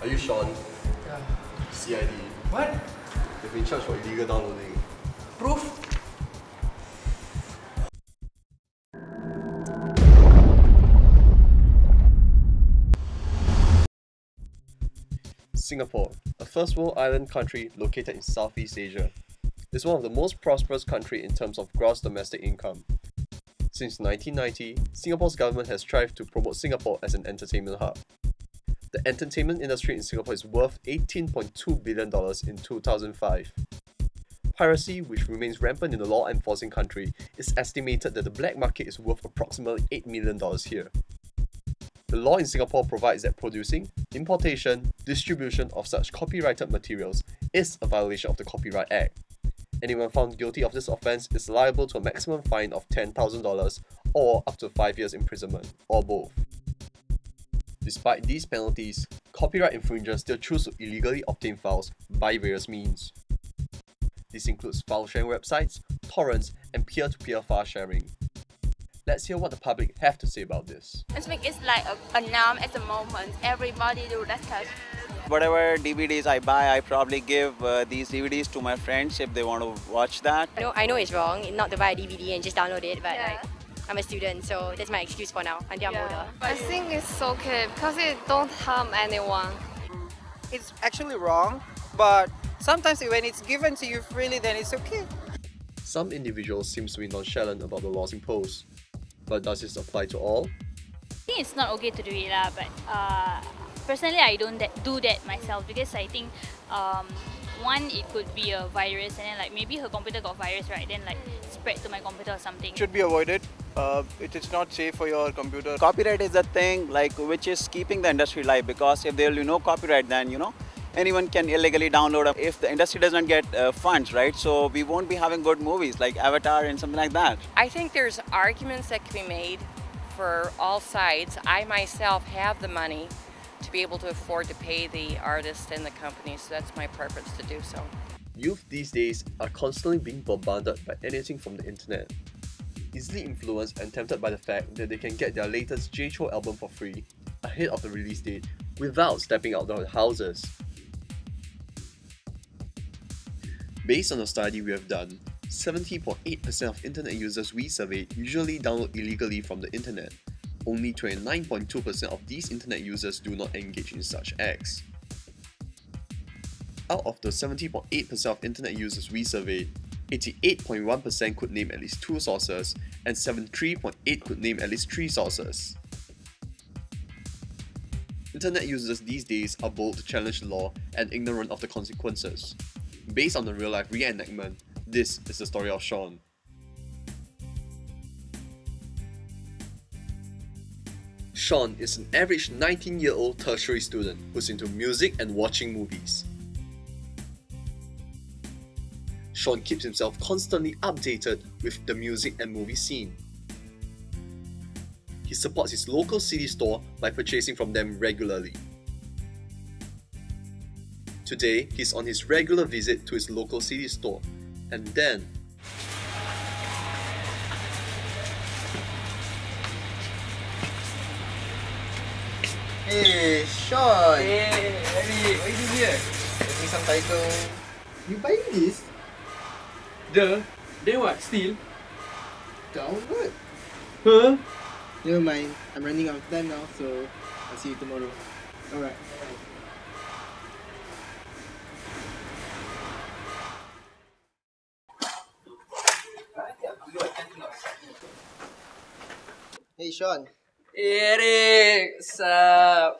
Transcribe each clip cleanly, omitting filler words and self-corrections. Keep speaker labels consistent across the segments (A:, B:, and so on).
A: Are you Sean?
B: Yeah.
A: CID.
B: What?
A: You've been charged for illegal downloading.
B: Proof?
A: Singapore, a first world island country located in Southeast Asia, is one of the most prosperous countries in terms of gross domestic income. Since 1990, Singapore's government has strived to promote Singapore as an entertainment hub. The entertainment industry in Singapore is worth $18.2 billion in 2005. Piracy, which remains rampant in the law-enforcing country, is estimated that the black market is worth approximately $8 million here. The law in Singapore provides that producing, importation, distribution of such copyrighted materials is a violation of the Copyright Act. Anyone found guilty of this offence is liable to a maximum fine of $10,000 or up to 5 years imprisonment, or both. Despite these penalties, copyright infringers still choose to illegally obtain files by various means. This includes file sharing websites, torrents, and peer-to-peer file sharing. Let's hear what the public have to say about this.
C: I think it's like a norm at the moment. Everybody do that kind.
D: Whatever DVDs I buy, I probably give these DVDs to my friends if they want to watch that.
E: I know it's wrong not to buy a DVD and just download it, but I'm a student, so that's my excuse for now until I'm older.
F: I think it's okay because it don't harm anyone.
G: It's actually wrong, but sometimes when it's given to you freely, then it's okay.
A: Some individuals seem to be nonchalant about the laws imposed. But does this apply to all?
H: I think it's not okay to do it, but personally I don't do that myself because I think one, it could be a virus, and then like maybe her computer got virus, right? Then like spread to my computer or something.
I: Should be avoided. It is not safe for your computer.
D: Copyright is the thing which is keeping the industry alive, because if there will be no copyright, then anyone can illegally download them. If the industry doesn't get funds, right? So we won't be having good movies like Avatar and something like that.
J: I think there's arguments that can be made for all sides. I myself have the money to be able to afford to pay the artists and the companies, so that's my preference to do so.
A: Youth these days are constantly being bombarded by anything from the internet. Easily influenced and tempted by the fact that they can get their latest J-Cho album for free, ahead of the release date, without stepping out of their houses. Based on a study we have done, 70.8% of internet users we surveyed usually download illegally from the internet. Only 29.2% of these internet users do not engage in such acts. Out of the 70.8% of internet users we surveyed, 88.1% could name at least 2 sources, and 73.8% could name at least 3 sources. Internet users these days are bold to challenge the law and ignorant of the consequences. Based on a real-life reenactment, this is the story of Sean. Sean is an average 19-year-old tertiary student who's into music and watching movies. Sean keeps himself constantly updated with the music and movie scene. He supports his local CD store by purchasing from them regularly. Today, he's on his regular visit to his local CD store, and then
B: Hey, Sean! Hey, Eric, what are you doing here? Getting some title. You buying this?
K: Then what? Still?
B: Download.
K: Huh?
B: Never mind, I'm running out of time now, so I'll see you tomorrow. Alright. Hey Sean.
K: Eric, sup?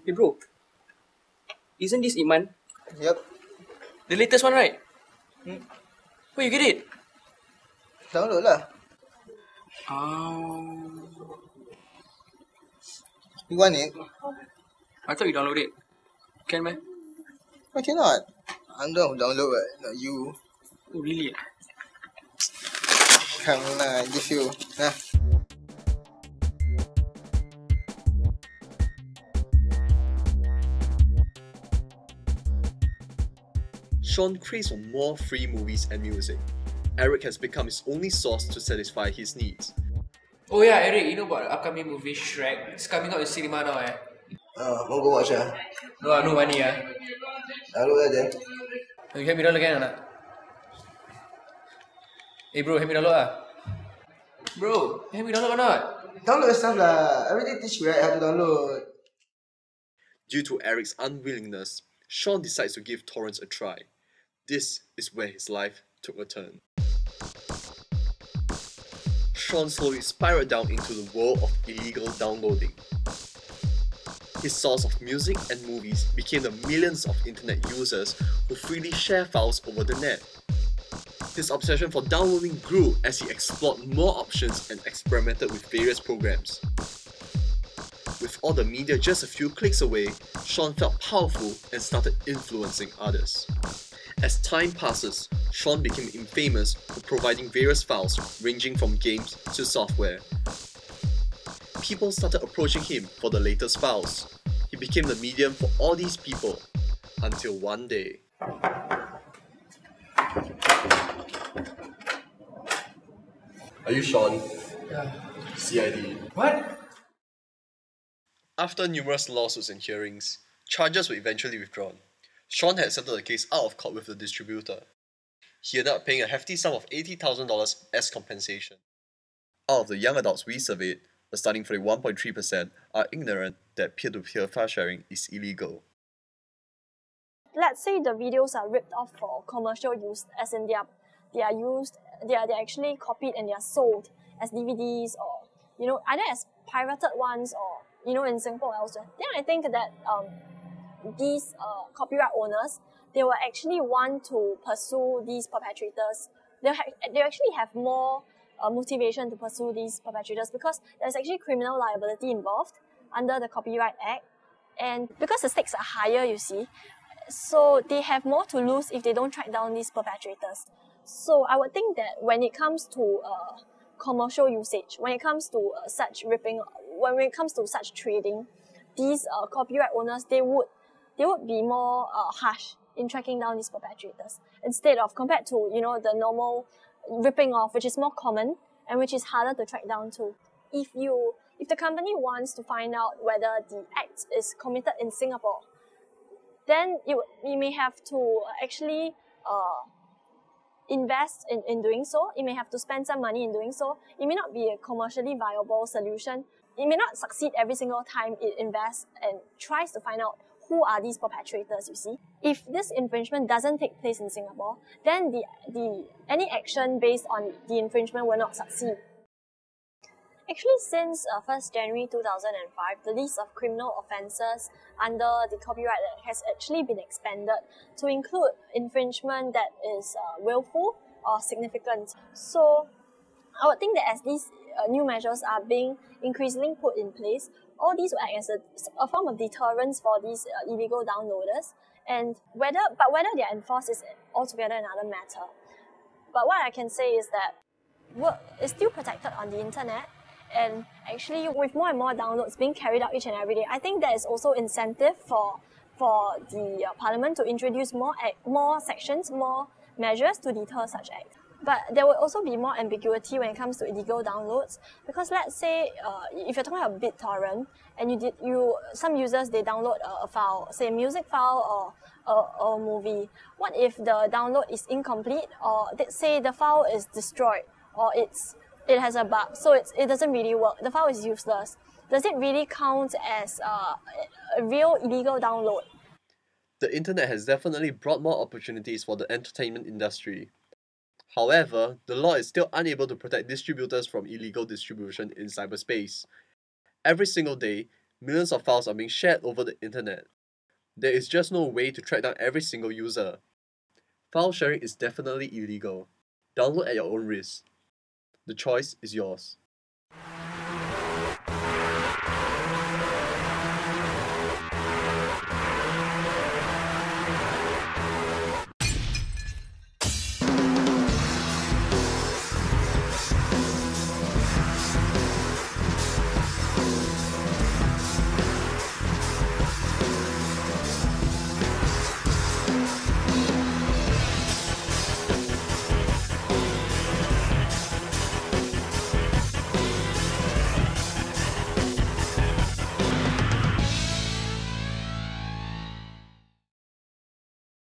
K: Hey bro, isn't this Iman?
B: Yep.
K: The latest one, right? Where you get it?
B: Download lah. You want it?
K: I thought you download it. Can man?
B: Why cannot? I'm the one who download it, not you.
K: Oh really?
B: Come lah, I give you. Nah.
A: Sean craves for more free movies and music. Eric has become his only source to satisfy his needs.
K: Oh yeah, Eric, you know about the upcoming movie Shrek? It's coming out in cinema now, eh?
L: Want go watch ah?
K: No money, ah.
L: Download aja.
K: You help me download again, anak? Hey bro, help me download ah. Bro, help me download or not?
L: Download stuff lah. Everything teach me right how to download.
A: Due to Eric's unwillingness, Sean decides to give torrents a try. This is where his life took a turn. Sean slowly spiraled down into the world of illegal downloading. His source of music and movies became the millions of internet users who freely share files over the net. His obsession for downloading grew as he explored more options and experimented with various programs. With all the media just a few clicks away, Sean felt powerful and started influencing others. As time passes, Sean became infamous for providing various files ranging from games to software. People started approaching him for the latest files. He became the medium for all these people, until one day. Are you Sean?
K: Yeah.
A: CID.
K: What?
A: After numerous lawsuits and hearings, charges were eventually withdrawn. Sean had settled the case out of court with the distributor. He ended up paying a hefty sum of $80,000 as compensation. Out of the young adults we surveyed, a stunning 41.3% are ignorant that peer-to-peer file sharing is illegal.
M: Let's say the videos are ripped off for commercial use, as in they are actually copied and they are sold as DVDs or either as pirated ones or in Singapore elsewhere. Then I think that these copyright owners, they will actually want to pursue these perpetrators. They actually have more motivation to pursue these perpetrators because there's actually criminal liability involved under the Copyright Act, and because the stakes are higher, you see, so they have more to lose if they don't track down these perpetrators. So I would think that when it comes to commercial usage, when it comes to such ripping, when it comes to such trading, these copyright owners, they would be more harsh in tracking down these perpetrators instead of compared to the normal ripping off, which is more common and which is harder to track down to. If the company wants to find out whether the act is committed in Singapore, then you may have to actually invest in doing so. You may have to spend some money in doing so. It may not be a commercially viable solution. It may not succeed every single time it invests and tries to find out who are these perpetrators, you see. If this infringement doesn't take place in Singapore, then any action based on the infringement will not succeed. Actually, since 1st January 2005, the list of criminal offences under the Copyright Act has actually been expanded to include infringement that is willful or significant. So I would think that as these new measures are being increasingly put in place, all these will act as a form of deterrence for these illegal downloaders, and whether they are enforced is altogether another matter. But what I can say is that work is still protected on the internet, and actually with more and more downloads being carried out each and every day, I think there is also incentive for the Parliament to introduce more sections, more measures to deter such acts. But there will also be more ambiguity when it comes to illegal downloads, because let's say if you're talking about BitTorrent and some users, they download a file, say a music file or a movie. What if the download is incomplete, or say the file is destroyed, or it has a bug, so it doesn't really work, the file is useless? Does it really count as a real illegal download?
A: The internet has definitely brought more opportunities for the entertainment industry. However, the law is still unable to protect distributors from illegal distribution in cyberspace. Every single day, millions of files are being shared over the internet. There is just no way to track down every single user. File sharing is definitely illegal. Download at your own risk. The choice is yours.